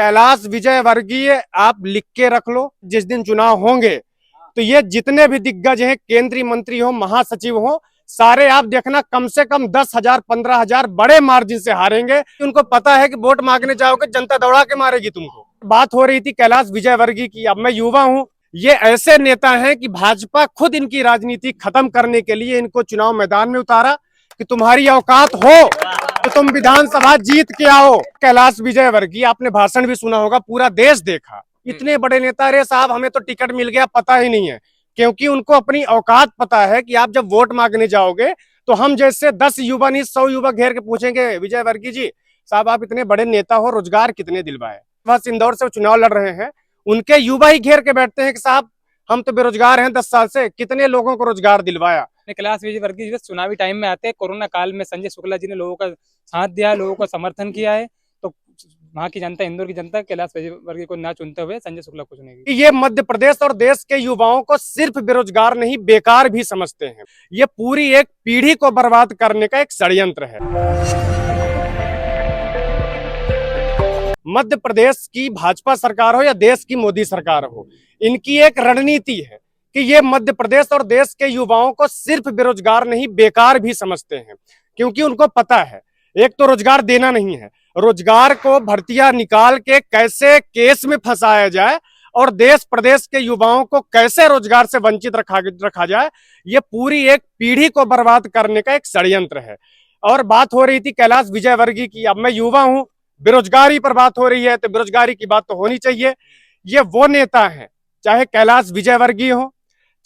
कैलाश विजयवर्गीय आप लिख के रख लो, जिस दिन चुनाव होंगे तो ये जितने भी दिग्गज हैं, केंद्रीय मंत्री हो, महासचिव हो, सारे आप देखना कम से कम 10,000 15,000 बड़े मार्जिन से हारेंगे। उनको पता है कि वोट मांगने जाओगे जनता दौड़ा के मारेगी तुमको। बात हो रही थी कैलाश विजयवर्गीय की। अब मैं युवा हूं, ये ऐसे नेता हैं कि भाजपा खुद इनकी राजनीति खत्म करने के लिए इनको चुनाव मैदान में उतारा कि तुम्हारी औकात हो तो तुम विधानसभा जीत के आओ। कैलाश विजयवर्गीय, आपने भाषण भी सुना होगा, पूरा देश देखा। इतने बड़े नेता, अरे साहब हमें तो टिकट मिल गया पता ही नहीं है, क्योंकि उनको अपनी औकात पता है कि आप जब वोट मांगने जाओगे तो हम जैसे 10 युवा नहीं 100 युवा घेर के पूछेंगे, विजयवर्गीय जी साहब आप इतने बड़े नेता हो, रोजगार कितने दिलवाए। बस इंदौर से चुनाव लड़ रहे हैं, उनके युवा ही घेर के बैठते हैं कि साहब हम तो बेरोजगार हैं 10 साल से, कितने लोगों को रोजगार दिलवाया। कैलाश विजयवर्गीय चुनावी टाइम में आते हैं। कोरोना काल में संजय शुक्ला जी ने लोगों का साथ दिया, लोगों का समर्थन किया है, तो वहाँ की जनता, इंदौर की जनता कैलाश विजयवर्गीय को ना चुनते हुए संजय शुक्ला को चुनेगी। ये मध्य प्रदेश और देश के युवाओं को सिर्फ बेरोजगार नहीं बेकार भी समझते हैं। ये पूरी एक पीढ़ी को बर्बाद करने का एक षड्यंत्र है। मध्य प्रदेश की भाजपा सरकार हो या देश की मोदी सरकार हो, इनकी एक रणनीति है कि ये मध्य प्रदेश और देश के युवाओं को सिर्फ बेरोजगार नहीं बेकार भी समझते हैं, क्योंकि उनको पता है एक तो रोजगार देना नहीं है, रोजगार को भर्तियां निकाल के कैसे केस में फंसाया जाए और देश प्रदेश के युवाओं को कैसे रोजगार से वंचित रखा जाए, ये पूरी एक पीढ़ी को बर्बाद करने का एक षड्यंत्र है। और बात हो रही थी कैलाश विजयवर्गीय की। अब मैं युवा हूं, बेरोजगारी पर बात हो रही है तो बेरोजगारी की बात तो होनी चाहिए। ये वो नेता हैं, चाहे कैलाश विजयवर्गीय हो,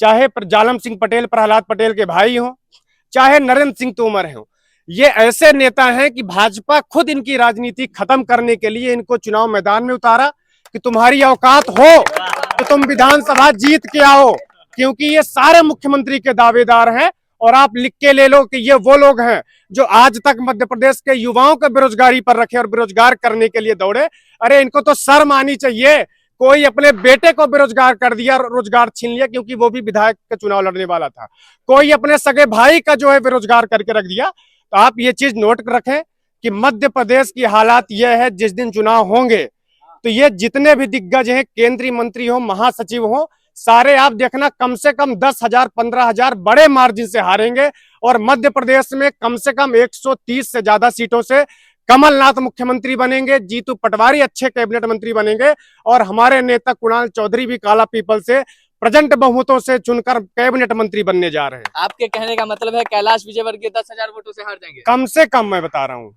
चाहे जालम सिंह पटेल प्रहलाद पटेल के भाई हो, चाहे नरेंद्र सिंह तोमर हो, ये ऐसे नेता हैं कि भाजपा खुद इनकी राजनीति खत्म करने के लिए इनको चुनाव मैदान में उतारा कि तुम्हारी औकात हो तो तुम विधानसभा जीत के आओ, क्योंकि ये सारे मुख्यमंत्री के दावेदार हैं। और आप लिख के ले लो कि ये वो लोग हैं जो आज तक मध्य प्रदेश के युवाओं को बेरोजगारी पर रखे और बेरोजगार करने के लिए दौड़े। अरे इनको तो शर्म आनी चाहिए। कोई अपने बेटे को बेरोजगार कर दिया, रोजगार छीन लिया, क्योंकि वो भी विधायक का चुनाव लड़ने वाला था। कोई अपने सगे भाई का जो है बेरोजगार करके रख दिया। तो आप ये चीज नोट रखें कि मध्य प्रदेश की हालात यह है, जिस दिन चुनाव होंगे तो ये जितने भी दिग्गज हैं, केंद्रीय मंत्री हो, महासचिव हो, सारे आप देखना कम से कम 10,000 15,000 बड़े मार्जिन से हारेंगे। और मध्य प्रदेश में कम से कम 130 से ज्यादा सीटों से कमलनाथ मुख्यमंत्री बनेंगे, जीतू पटवारी अच्छे कैबिनेट मंत्री बनेंगे, और हमारे नेता कुणाल चौधरी भी काला पीपल से प्रचंड बहुमतों से चुनकर कैबिनेट मंत्री बनने जा रहे हैं। आपके कहने का मतलब है कैलाश विजयवर्गीय 10,000 वोटों से हार जाएंगे? कम से कम मैं बता रहा हूँ,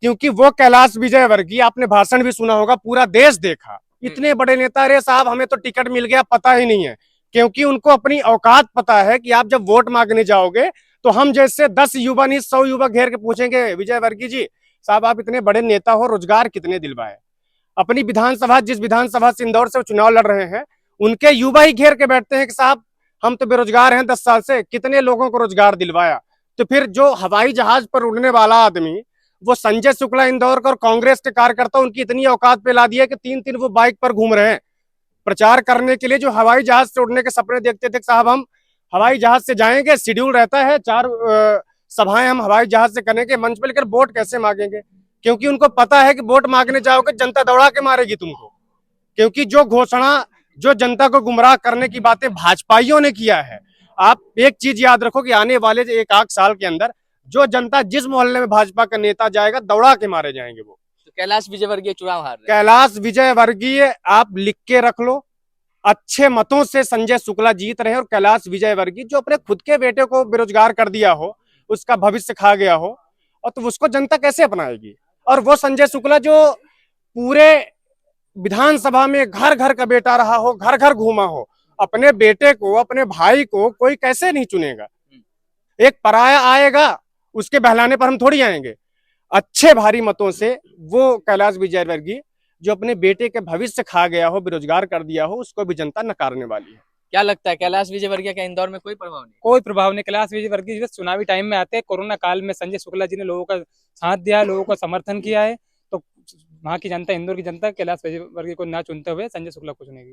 क्योंकि वो कैलाश विजयवर्गीय, आपने भाषण भी सुना होगा, पूरा देश देखा। इतने बड़े नेता, अरे साहब हमें तो टिकट मिल गया पता ही नहीं है, क्योंकि उनको अपनी औकात पता है कि आप जब वोट मांगने जाओगे तो हम जैसे 10 युवा नहीं 100 युवा घेर के पूछेंगे, विजयवर्गीय जी साहब आप इतने बड़े नेता हो, रोजगार कितने दिलवाए। अपनी विधानसभा, जिस विधानसभा से इंदौर से चुनाव लड़ रहे हैं, उनके युवा ही घेर के बैठते हैं कि साहब हम तो बेरोजगार हैं 10 साल से, कितने लोगों को रोजगार दिलवाया। तो फिर जो हवाई जहाज पर उड़ने वाला आदमी, वो संजय शुक्ला इंदौर का और कांग्रेस के कार्यकर्ता उनकी इतनी औकात पे ला दिया कि 3-3 वो बाइक पर घूम रहे हैं प्रचार करने के लिए। जो हवाई जहाज से उड़ने के सपने देखते थे साहब हम हवाई जहाज से जाएंगे, शेड्यूल रहता है 4 सभाएं हम हवाई जहाज से करने के मंच पे, लेकर वोट कैसे मांगेंगे, क्योंकि उनको पता है कि वोट मांगने जाओगे जनता दौड़ा के मारेगी तुमको। क्योंकि जो घोषणा, जो जनता को गुमराह करने की बातें भाजपाइयों ने किया है, आप एक चीज याद रखो कि आने वाले 1-8 साल के अंदर जो जनता जिस मोहल्ले में भाजपा का नेता जाएगा दौड़ा के मारे जाएंगे वो। तो कैलाश विजयवर्गीय चुनाव हार रहे हैं। कैलाश विजयवर्गीय आप लिख के रख लो, अच्छे मतों से संजय शुक्ला जीत रहे हैं। और कैलाश विजयवर्गीय जो अपने खुद के बेटे को बेरोजगार कर दिया हो, उसका भविष्य खा गया हो, और तो उसको जनता कैसे अपनाएगी। और वो संजय शुक्ला जो पूरे विधानसभा में घर घर का बेटा रहा हो, घर घर घूमा हो, अपने बेटे को, अपने भाई को कोई कैसे नहीं चुनेगा। एक पराया आएगा, उसके बहलाने पर हम थोड़ी आएंगे। अच्छे भारी मतों से वो कैलाश विजयवर्गीय जो अपने बेटे के भविष्य खा गया हो, बेरोजगार कर दिया हो, उसको भी जनता नकारने वाली है। क्या लगता है कैलाश विजयवर्गीय का इंदौर में कोई प्रभाव नहीं? कोई प्रभाव नहीं। कैलाश विजयवर्गीय चुनावी टाइम में आते हैं। कोरोना काल में संजय शुक्ला जी ने लोगों का साथ दिया, लोगों का समर्थन किया है, तो वहाँ की जनता, इंदौर की जनता कैलाश विजयवर्गीय को ना चुनते हुए संजय शुक्ला को चुनेगी।